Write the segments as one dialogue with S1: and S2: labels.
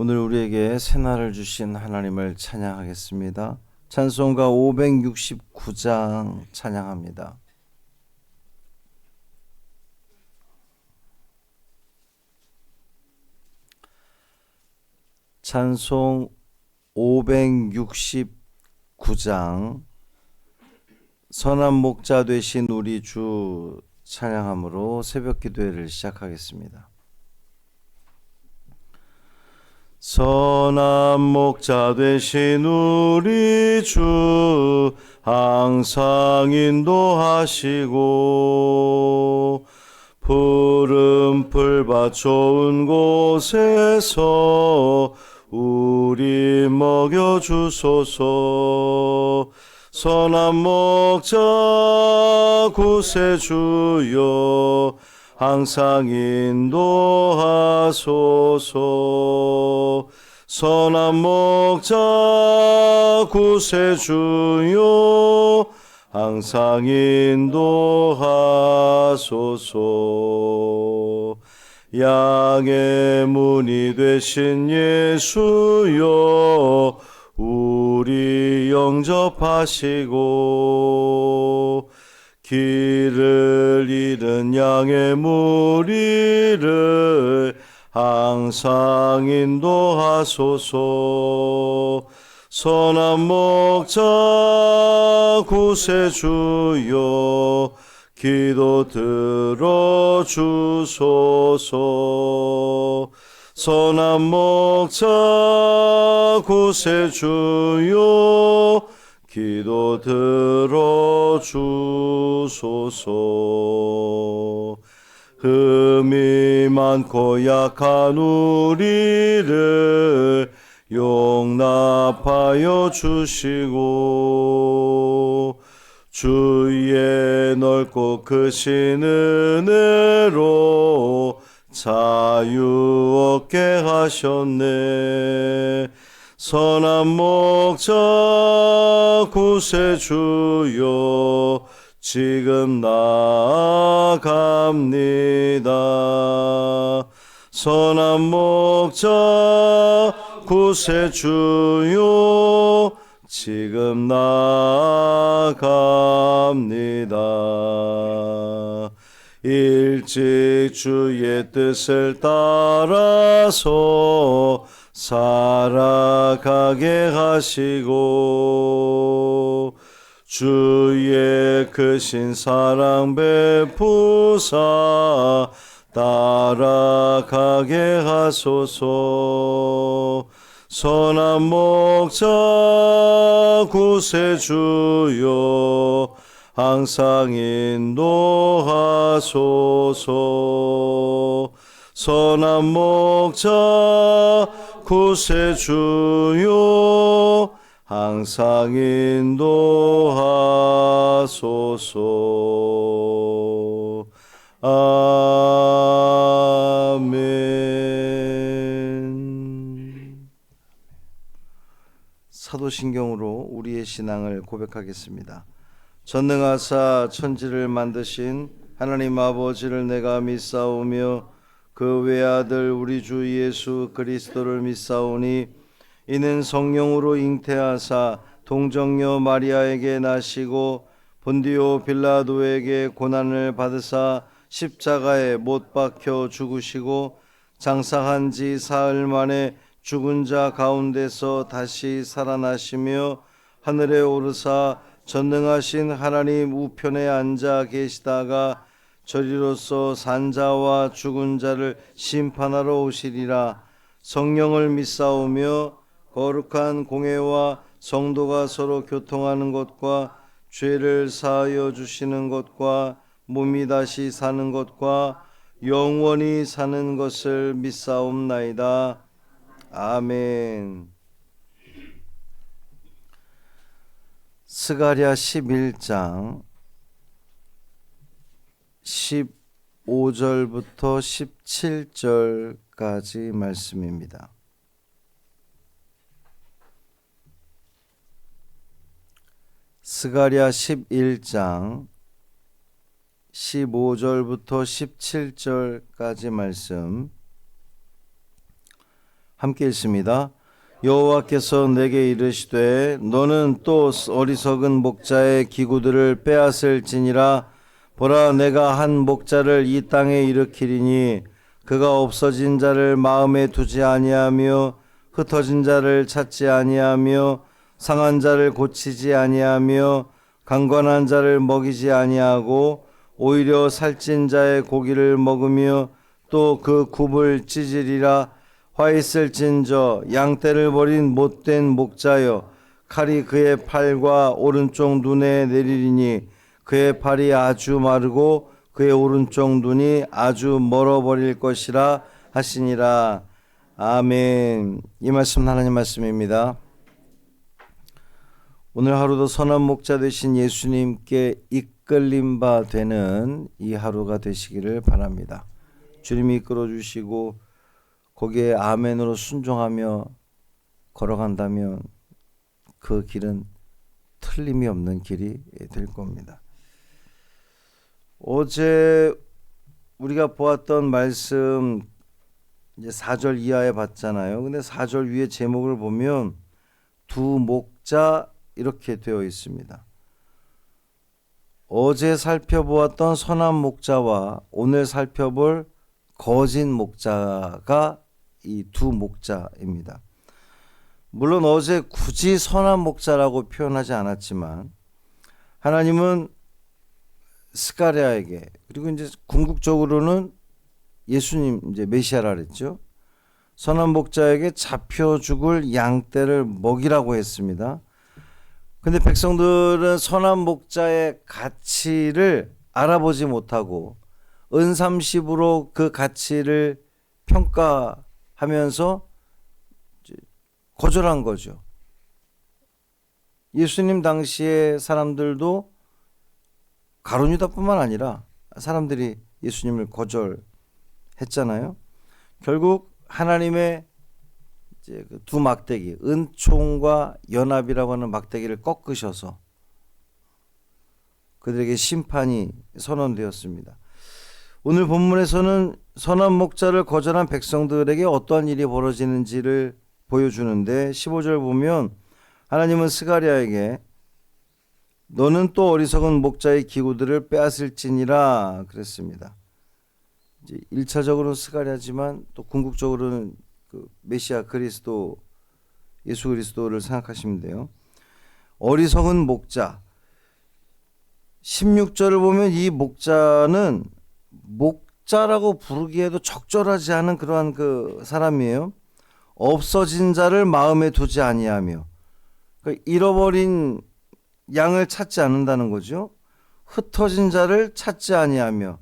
S1: 오늘 우리에게 새날을 주신 하나님을 찬양하겠습니다. 찬송가 569장 찬양합니다. 찬송 569장 선한 목자 되신 우리 주 찬양함으로 새벽 기도회를 시작하겠습니다. 선한 목자 되신 우리 주 항상 인도하시고 푸른 풀밭 좋은 곳에서 우리 먹여주소서. 선한 목자 구세주여 항상 인도하소서. 선한 목자 구세주여 항상 인도하소서. 양의 문이 되신 예수여 우리 영접하시고 길을 잃은 양의 무리를 항상 인도하소서. 선한 목자 구세주여 기도 들어주소서. 선한 목자 구세주여 기도 들어주소서. 흠이 많고 약한 우리를 용납하여 주시고 주의 넓고 크신 은혜로 자유 얻게 하셨네. 선한 목자 구세주여 지금 나아갑니다. 선한 목자 구세주여 지금 나아갑니다. 일찍 주의 뜻을 따라서 살아가게 하시고 주의 크신 사랑 베푸사 따라가게 하소서. 선한 목자 구세주여 항상 인도하소서. 선한 목자 구세주여 항상 인도하소서. 아멘. 사도신경으로 우리의 신앙을 고백하겠습니다. 전능하사 천지를 만드신 하나님 아버지를 내가 믿사오며 그 외아들 우리 주 예수 그리스도를 믿사오니 이는 성령으로 잉태하사 동정녀 마리아에게 나시고 본디오 빌라도에게 고난을 받으사 십자가에 못 박혀 죽으시고 장사한 지 사흘 만에 죽은 자 가운데서 다시 살아나시며 하늘에 오르사 전능하신 하나님 우편에 앉아 계시다가 저리로서 산자와 죽은 자를 심판하러 오시리라. 성령을 믿사오며 거룩한 공회와 성도가 서로 교통하는 것과 죄를 사하여 주시는 것과 몸이 다시 사는 것과 영원히 사는 것을 믿사옵나이다. 아멘. 스가랴 11장 15절부터 17절까지 말씀입니다. 스가랴 11장 15절부터 17절까지 말씀. 함께 읽습니다. 여호와께서 내게 이르시되 너는 또 어리석은 목자의 기구들을 빼앗을지니라. 보라, 내가 한 목자를 이 땅에 일으키리니 그가 없어진 자를 마음에 두지 아니하며 흩어진 자를 찾지 아니하며 상한 자를 고치지 아니하며 강건한 자를 먹이지 아니하고 오히려 살찐 자의 고기를 먹으며 또 그 굽을 찢으리라. 화 있을진저 양떼를 버린 못된 목자여, 칼이 그의 팔과 오른쪽 눈에 내리리니 그의 팔이 아주 마르고 그의 오른쪽 눈이 아주 멀어버릴 것이라 하시니라. 아멘. 이 말씀 하나님 말씀입니다. 오늘 하루도 선한 목자 되신 예수님께 이끌림 바 되는 이 하루가 되시기를 바랍니다. 주님이 이끌어 주시고 거기에 아멘으로 순종하며 걸어간다면 그 길은 틀림이 없는 길이 될 겁니다. 어제 우리가 보았던 말씀 이제 4절 이하에 봤잖아요. 근데 4절 위에 제목을 보면 두 목자 이렇게 되어 있습니다. 어제 살펴보았던 선한 목자와 오늘 살펴볼 거짓 목자가 이 두 목자입니다. 물론 어제 굳이 선한 목자라고 표현하지 않았지만 하나님은 스가랴에게, 그리고 이제 궁극적으로는 예수님 이제 메시아라 그랬죠. 선한 목자에게 잡혀 죽을 양떼를 먹이라고 했습니다. 근데 백성들은 선한 목자의 가치를 알아보지 못하고 은삼십으로 그 가치를 평가하면서 거절한 거죠. 예수님 당시의 사람들도 가룟 유다뿐만 아니라 사람들이 예수님을 거절했잖아요. 결국 하나님의 이제 그 두 막대기, 은총과 연합이라고 하는 막대기를 꺾으셔서 그들에게 심판이 선언되었습니다. 오늘 본문에서는 선한 목자를 거절한 백성들에게 어떠한 일이 벌어지는지를 보여주는데 15절 보면 하나님은 스가랴에게 너는 또 어리석은 목자의 기구들을 빼앗을지니라 그랬습니다. 이제 1차적으로는 스가랴지만 또 궁극적으로는 그 메시아 그리스도, 예수 그리스도를 생각하시면 돼요. 어리석은 목자. 16절을 보면 이 목자는 목자라고 부르기에도 적절하지 않은 그러한 그 사람이에요. 없어진 자를 마음에 두지 아니하며, 그러니까 잃어버린 양을 찾지 않는다는 거죠. 흩어진 자를 찾지 아니하며,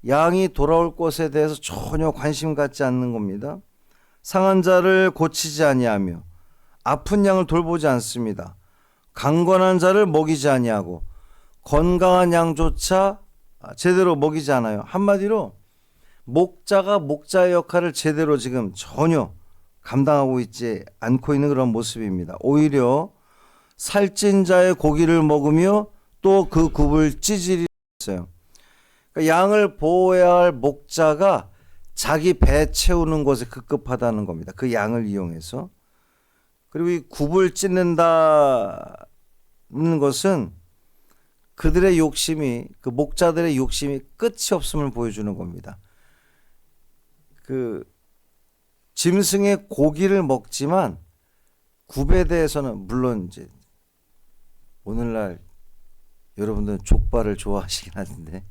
S1: 양이 돌아올 것에 대해서 전혀 관심 갖지 않는 겁니다. 상한 자를 고치지 아니하며 아픈 양을 돌보지 않습니다. 강건한 자를 먹이지 아니하고 건강한 양조차 제대로 먹이지 않아요. 한마디로 목자가 목자의 역할을 제대로 지금 전혀 감당하고 있지 않고 있는 그런 모습입니다. 오히려 살찐 자의 고기를 먹으며 또 그 굽을 찌질이 있어요. 그러니까 양을 보호해야 할 목자가 자기 배 채우는 것에 급급하다는 겁니다. 그 양을 이용해서. 그리고 이 굽을 찢는다는 것은 그들의 욕심이, 그 목자들의 욕심이 끝이 없음을 보여주는 겁니다. 그 짐승의 고기를 먹지만 굽에 대해서는, 물론 이제 오늘날 여러분들은 족발을 좋아하시긴 하는데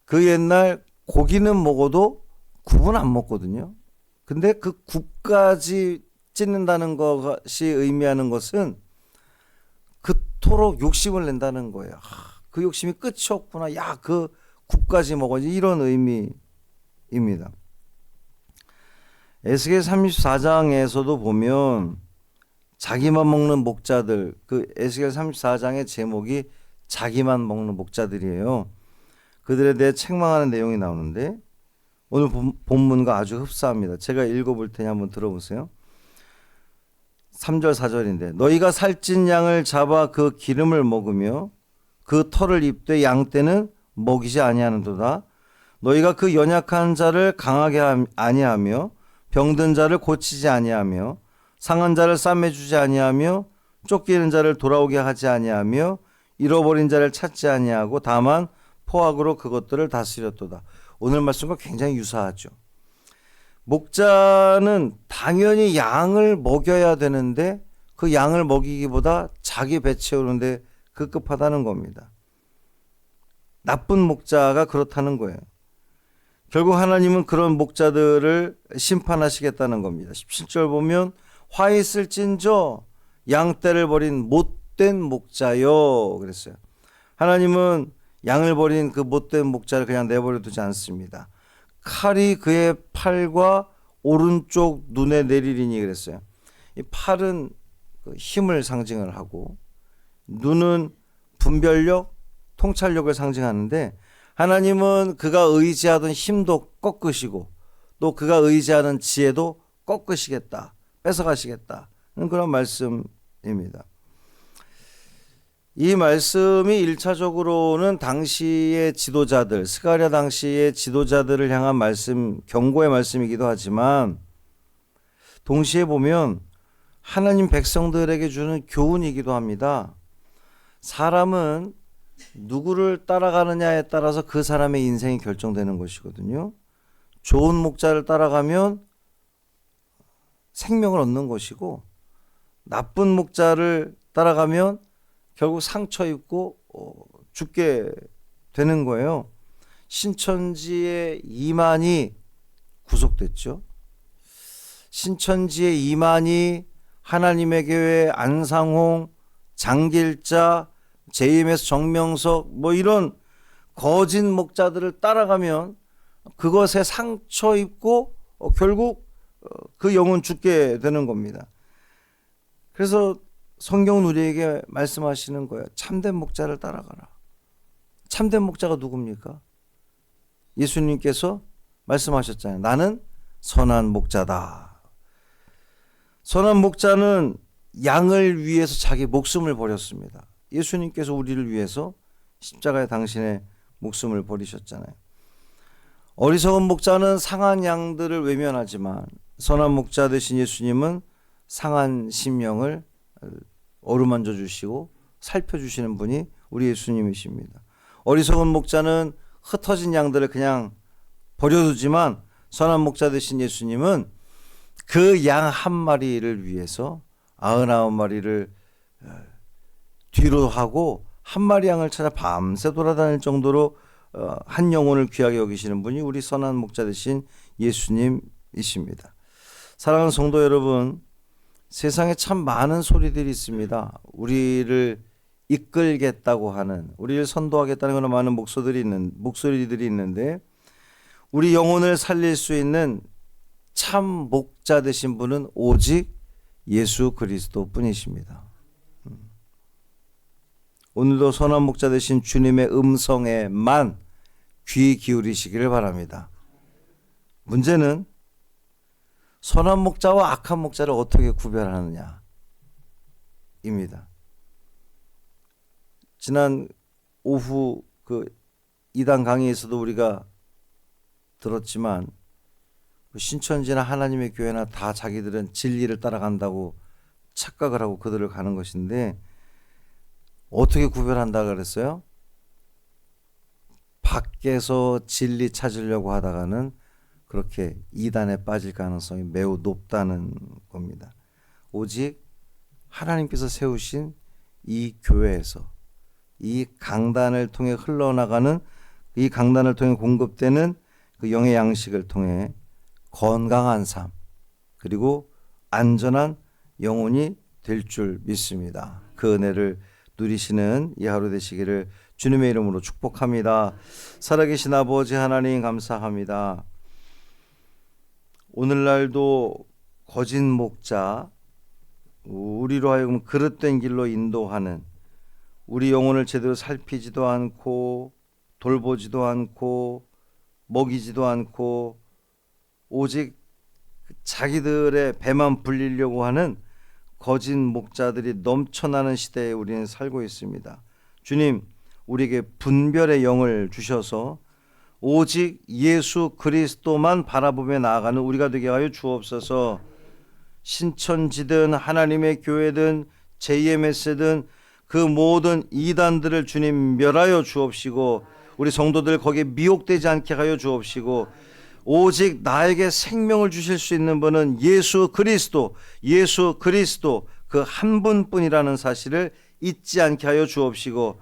S1: 그 옛날 고기는 먹어도 굽은 안 먹거든요. 근데 그 굽까지 찢는다는 것이 의미하는 것은 그토록 욕심을 낸다는 거예요. 그 욕심이 끝이 없구나. 야, 그 굽까지 먹어야지. 이런 의미입니다. 에스겔 34장에서도 보면 자기만 먹는 목자들, 그 에스겔 34장의 제목이 자기만 먹는 목자들이에요. 그들에 대해 책망하는 내용이 나오는데 오늘 본문과 아주 흡사합니다. 제가 읽어볼 테니 한번 들어보세요. 3절 4절인데 너희가 살찐 양을 잡아 그 기름을 먹으며 그 털을 입되 양떼는 먹이지 아니하는도다. 너희가 그 연약한 자를 강하게 아니하며 병든 자를 고치지 아니하며 상한 자를 싸매주지 아니하며 쫓기는 자를 돌아오게 하지 아니하며 잃어버린 자를 찾지 아니하고 다만 포악으로 그것들을 다스렸도다. 오늘 말씀과 굉장히 유사하죠. 목자는 당연히 양을 먹여야 되는데 그 양을 먹이기보다 자기 배 채우는데 급급하다는 겁니다. 나쁜 목자가 그렇다는 거예요. 결국 하나님은 그런 목자들을 심판하시겠다는 겁니다. 17절 보면 화 있을진저 양떼를 버린 못된 목자요 그랬어요. 하나님은 양을 버린 그 못된 목자를 그냥 내버려 두지 않습니다. 칼이 그의 팔과 오른쪽 눈에 내리리니 그랬어요. 이 팔은 힘을 상징을 하고 눈은 분별력, 통찰력을 상징하는데 하나님은 그가 의지하던 힘도 꺾으시고 또 그가 의지하는 지혜도 꺾으시겠다, 뺏어가시겠다는 그런 말씀입니다. 이 말씀이 1차적으로는 당시의 지도자들, 스가랴 당시의 지도자들을 향한 말씀, 경고의 말씀이기도 하지만 동시에 보면 하나님 백성들에게 주는 교훈이기도 합니다. 사람은 누구를 따라가느냐에 따라서 그 사람의 인생이 결정되는 것이거든요. 좋은 목자를 따라가면 생명을 얻는 것이고 나쁜 목자를 따라가면 결국 상처 입고 죽게 되는 거예요. 신천지의 이만희 구속됐죠. 신천지의 이만희, 하나님의 교회 안상홍, 장길자, JMS 정명석 뭐 이런 거짓 목자들을 따라가면 그것에 상처 입고 결국 그 영혼 죽게 되는 겁니다. 그래서 성경은 우리에게 말씀하시는 거예요. 참된 목자를 따라가라. 참된 목자가 누굽니까? 예수님께서 말씀하셨잖아요. 나는 선한 목자다. 선한 목자는 양을 위해서 자기 목숨을 버렸습니다. 예수님께서 우리를 위해서 십자가에 당신의 목숨을 버리셨잖아요. 어리석은 목자는 상한 양들을 외면하지만 선한 목자 되신 예수님은 상한 심령을 어루만져 주시고 살펴주시는 분이 우리 예수님이십니다. 어리석은 목자는 흩어진 양들을 그냥 버려두지만 선한 목자 되신 예수님은 그 양 한 마리를 위해서 99마리를 뒤로 하고 한 마리 양을 찾아 밤새 돌아다닐 정도로 한 영혼을 귀하게 여기시는 분이 우리 선한 목자 되신 예수님이십니다. 사랑하는 성도 여러분, 세상에 참 많은 소리들이 있습니다. 우리를 이끌겠다고 하는, 우리를 선도하겠다는 그런 많은 목소리들이 있는데 우리 영혼을 살릴 수 있는 참 목자 되신 분은 오직 예수 그리스도 뿐이십니다. 오늘도 선한 목자 되신 주님의 음성에만 귀 기울이시기를 바랍니다. 문제는 선한 목자와 악한 목자를 어떻게 구별하느냐 입니다. 지난 오후 그 이단 강의에서도 우리가 들었지만 신천지나 하나님의 교회나 다 자기들은 진리를 따라간다고 착각을 하고 그들을 가는 것인데 어떻게 구별한다 그랬어요? 밖에서 진리 찾으려고 하다가는 그렇게 이단에 빠질 가능성이 매우 높다는 겁니다. 오직 하나님께서 세우신 이 교회에서 이 강단을 통해 흘러나가는, 이 강단을 통해 공급되는 그 영의 양식을 통해 건강한 삶 그리고 안전한 영혼이 될 줄 믿습니다. 그 은혜를 누리시는 이 하루 되시기를 주님의 이름으로 축복합니다. 살아계신 아버지 하나님 감사합니다. 오늘날도 거짓 목자, 우리로 하여금 그릇된 길로 인도하는, 우리 영혼을 제대로 살피지도 않고 돌보지도 않고 먹이지도 않고 오직 자기들의 배만 불리려고 하는 거짓 목자들이 넘쳐나는 시대에 우리는 살고 있습니다. 주님, 우리에게 분별의 영을 주셔서 오직 예수 그리스도만 바라보며 나아가는 우리가 되게 하여 주옵소서. 신천지든 하나님의 교회든 JMS든 그 모든 이단들을 주님 멸하여 주옵시고, 우리 성도들 거기에 미혹되지 않게 하여 주옵시고, 오직 나에게 생명을 주실 수 있는 분은 예수 그리스도 그 한 분뿐이라는 사실을 잊지 않게 하여 주옵시고,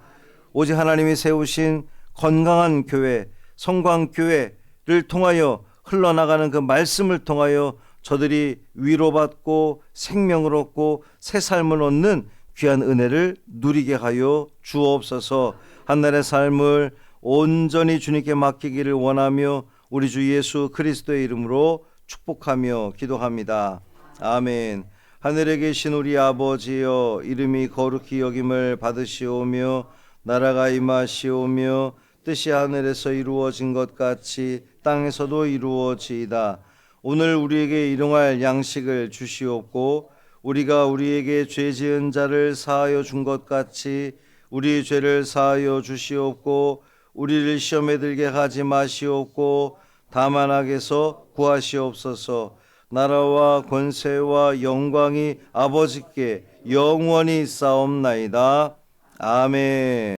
S1: 오직 하나님이 세우신 건강한 교회, 성광교회를 통하여 흘러나가는 그 말씀을 통하여 저들이 위로받고 생명을 얻고 새 삶을 얻는 귀한 은혜를 누리게 하여 주옵소서. 한날의 삶을 온전히 주님께 맡기기를 원하며 우리 주 예수 그리스도의 이름으로 축복하며 기도합니다. 아멘. 하늘에 계신 우리 아버지여, 이름이 거룩히 여김을 받으시오며 나라가 임하시오며 뜻이 하늘에서 이루어진 것 같이 땅에서도 이루어지이다. 오늘 우리에게 일용할 양식을 주시옵고, 우리가 우리에게 죄 지은 자를 사하여 준 것 같이 우리 죄를 사하여 주시옵고, 우리를 시험에 들게 하지 마시옵고 다만 악에서 구하시옵소서. 나라와 권세와 영광이 아버지께 영원히 있사옵나이다. 아멘.